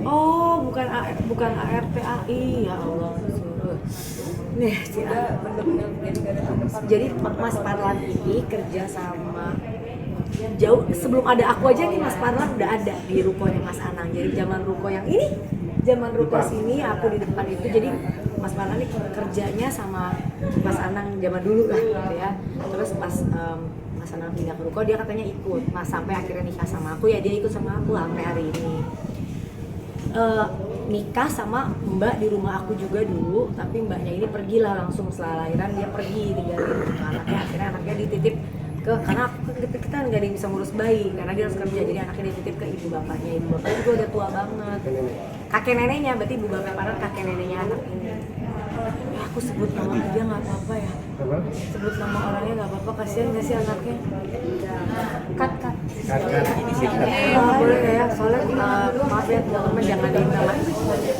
Oh, bukan ARPAI, ya Allah. Nih, jadi Mas Parlan ini kerja sama jauh sebelum ada aku aja nih. Mas Parlan udah ada di rukonya Mas Anang. Jadi zaman ruko yang ini, zaman ruko sini aku di depan itu. Jadi Mas Parlan ini kerjanya sama Mas Anang zaman dulu lah gitu ya. Terus pas Mas Anang pindah ke ruko, dia katanya ikut. Mas sampai akhirnya nikah sama aku, ya dia ikut sama aku sampai hari ini. Nikah sama mbak di rumah aku juga dulu, tapi mbaknya ini pergilah langsung setelah lahiran, dia pergi tinggalin anaknya. Akhirnya anaknya dititip karena kita nggak ada yang bisa ngurus bayi karena dia harus kerja, jadi anaknya dititip ke ibu bapaknya. Ibu bapaknya juga udah tua banget, kakek neneknya, berarti ibu bapak Parlan kakek neneknya anak ini. Aku sebut nama dia nggak apa-apa ya? Sebut nama orangnya nggak apa-apa, kasihan nggak sih anaknya? Kat. Boleh ya, soalnya maaf ya teman-teman, jangan di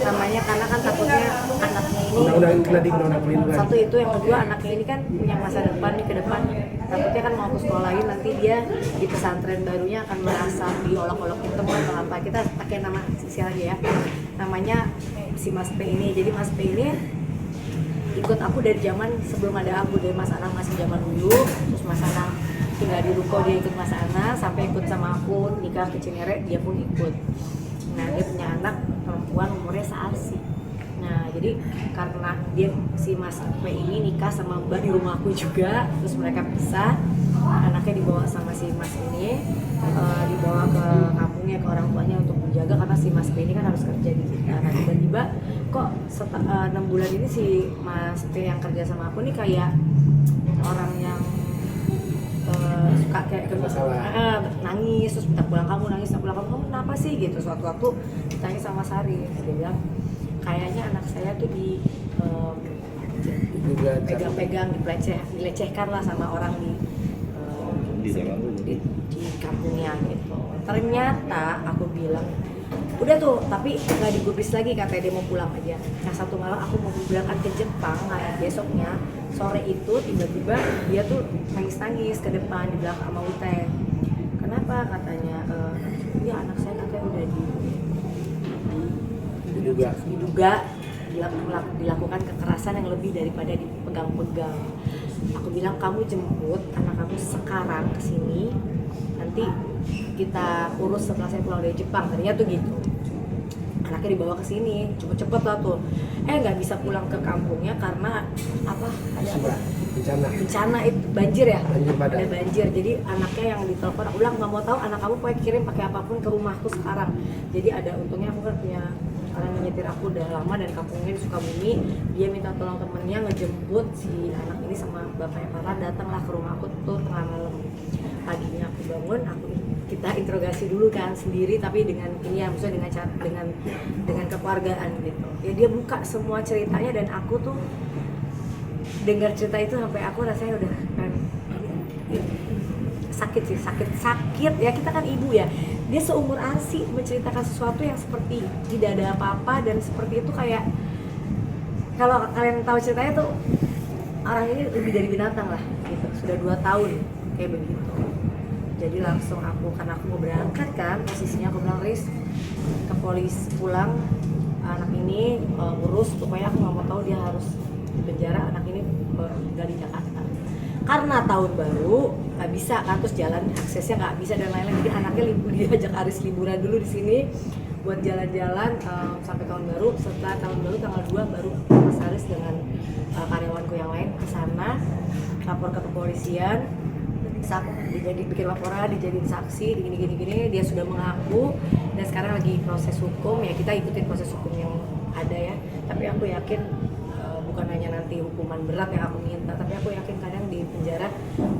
namanya karena kan takutnya anaknya ini satu itu, yang kedua anaknya ini kan punya masa depan nih ke depan, takutnya kan mau aku sekolahin nanti dia di pesantren barunya akan merasa diolok-olokin teman atau apa. Kita pakai nama sisial aja ya, namanya si Mas P ini. Jadi Mas P ini ikut aku dari zaman sebelum ada aku, dari Mas Anang masih zaman dulu. Terus Mas Anang tinggal di ruko, dia ikut Mas Anang sampai ikut sama aku nikah ke Cinere, dia pun ikut. Nah dia punya anak perempuan umurnya searsi. Nah jadi karena dia si Mas P ini nikah sama mbak di rumah aku juga, terus mereka pisah, anaknya dibawa sama si Mas ini, dibawa ke kampungnya ke orang tuanya untuk menjaga karena si Mas P ini kan harus kerja di kita. Nah tiba-tiba kok 6 bulan ini si Mas P yang kerja sama aku nih kayak orang yang suka kayak nangis, terus minta pulang kamu, kamu kenapa sih gitu. Suatu waktu ditanya sama Sari, dia bilang kayaknya anak saya tuh pegang-pegang, dilecehkan lah sama orang di kampungnya gitu. Ternyata aku bilang udah tuh, tapi nggak digubris lagi, katanya dia mau pulang aja. Nah satu malam aku mau berangkat ke Jepang, besoknya sore itu tiba-tiba dia tuh nangis-nangis ke depan di belakang sama Ute. Kenapa? Katanya ya anak saya katanya udah diduga dilakukan kekerasan yang lebih daripada dipegang-pegang. Aku bilang kamu jemput anak kamu sekarang ke sini, nanti kita urus setelah saya pulang dari Jepang. Tadinya tuh gitu. Anaknya dibawa ke sini, cepet-cepet lah tuh. Nggak bisa pulang ke kampungnya karena apa? Ada bencana itu, banjir ya? Ada banjir. Jadi anaknya yang ditelepon, aku bilang nggak mau tahu, anak kamu pokoknya kirim pakai apapun ke rumahku sekarang. Jadi ada untungnya aku kan punya orang yang nyetir aku udah lama dan kampungnya di Sukabumi. Dia minta tolong temennya ngejemput si anak ini sama bapaknya Parlan, datanglah ke rumah aku tuh tengah malam. Paginya aku bangun, kita interogasi dulu kan sendiri, tapi dengan ini ya, maksudnya dengan kekeluargaan gitu. Ya dia buka semua ceritanya dan aku tuh dengar cerita itu sampai aku rasanya udah sakit ya, kita kan ibu ya. Dia seumur Arsi menceritakan sesuatu yang seperti tidak ada apa-apa, dan seperti itu kayak kalau kalian tahu ceritanya tuh orang ini lebih dari binatang lah gitu. Sudah 2 tahun kayak begitu. Jadi langsung karena aku mau berangkat kan, posisinya aku bilang Riz ke polisi pulang, anak ini urus, pokoknya aku nggak mau tahu dia harus di penjara, anak ini tinggal di Jakarta. Karena tahun baru nggak bisa kan, terus jalan aksesnya nggak bisa dan lain-lain. Jadi anaknya diajak Aris liburan dulu di sini buat jalan-jalan sampai tahun baru. Setelah tahun baru tanggal 2 baru Mas Aris dengan karyawanku yang lain ke sana, lapor ke kepolisian. Bikin laporan, dijadiin saksi, gini. Dia sudah mengaku dan sekarang lagi proses hukum. Ya kita ikutin proses hukum yang ada ya. Tapi aku yakin bukan hanya nanti hukuman berat yang aku minta, tapi aku yakin kadang di penjara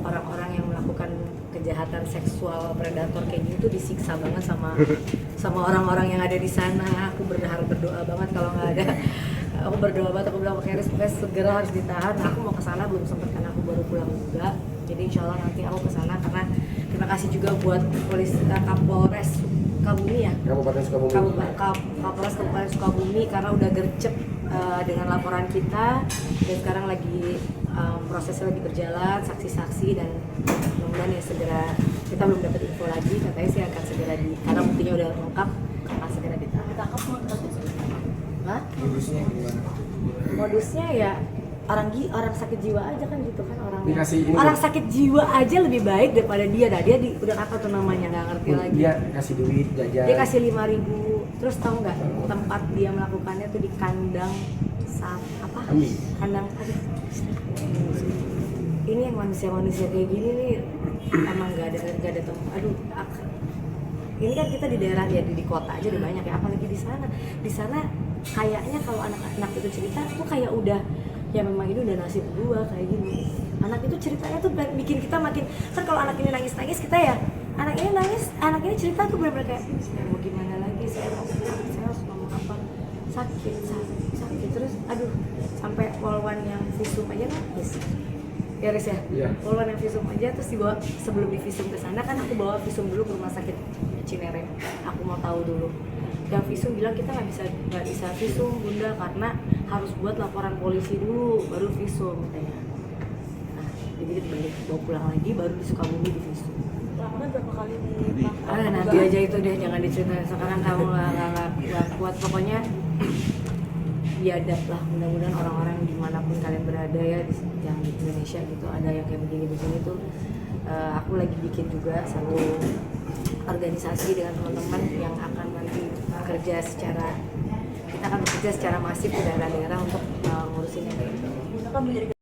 orang-orang yang melakukan kejahatan seksual predator kayak gitu disiksa banget sama orang-orang yang ada di sana. Aku berdoa banget kalau nggak ada. Aku berdoa banget, aku bilang Keris segera harus ditahan. Aku mau ke sana belum sempat karena aku baru pulang juga. Jadi insya Allah nanti aku kesana, karena terima kasih juga buat Kapolres Sukabumi ya, Kapolres Kabupaten Sukabumi karena udah gercep dengan laporan kita, dan sekarang lagi prosesnya lagi berjalan, saksi-saksi, dan mudah-mudahan ya segera, kita belum dapat info lagi, katanya sih akan segera karena buktinya udah lengkap, akan segera Hah? Modusnya gimana? Modusnya ya orang sakit jiwa aja kan gitu kan Dikasih ini orang loh. sakit jiwa aja lebih baik daripada dia. Nah dia udah apa tuh namanya nggak ngerti lagi. Dia kasih duit jajan. Dia kasih 5.000, terus tahu nggak tempat dia melakukannya tuh di kandang apa? Kambing. Kandang aduh. Ini yang manusia kayak gini nih emang nggak ada tempat. Aduh, ini kan kita di daerah ya di kota aja udah banyak ya, apalagi di sana kayaknya kalau anak-anak itu cerita tuh kayak udah ya memang itu udah nasib gua kayak gini. Anak itu ceritanya tuh bikin kita makin kan kalau anak ini nangis kita ya anak ini cerita tuh bener-bener kayak saya mau gimana lagi, saya harus ngomong apa, sakit terus aduh sampai polwan yang visum aja nangis ya Riz ya. Iya. Polwan yang visum aja terus dibawa sebelum divisum ke sana kan aku bawa visum dulu ke rumah sakit Cinere, aku mau tahu dulu. Yang visum bilang kita nggak bisa visum bunda karena harus buat laporan polisi dulu baru visum katanya. Nah jadi balik bawa pulang lagi baru di Sukabumi di visum. Laporan berapa kali di Nanti aja itu deh jangan diceritain sekarang, kamu nggak kuat pokoknya. Biadab lah, mudah-mudahan orang-orang dimanapun kalian berada ya yang di Indonesia gitu ada yang kayak begini tuh. Aku lagi bikin juga satu organisasi dengan teman-teman yang akan nanti kita akan bekerja secara masif di daerah-daerah untuk ngurusin yang kayak gitu.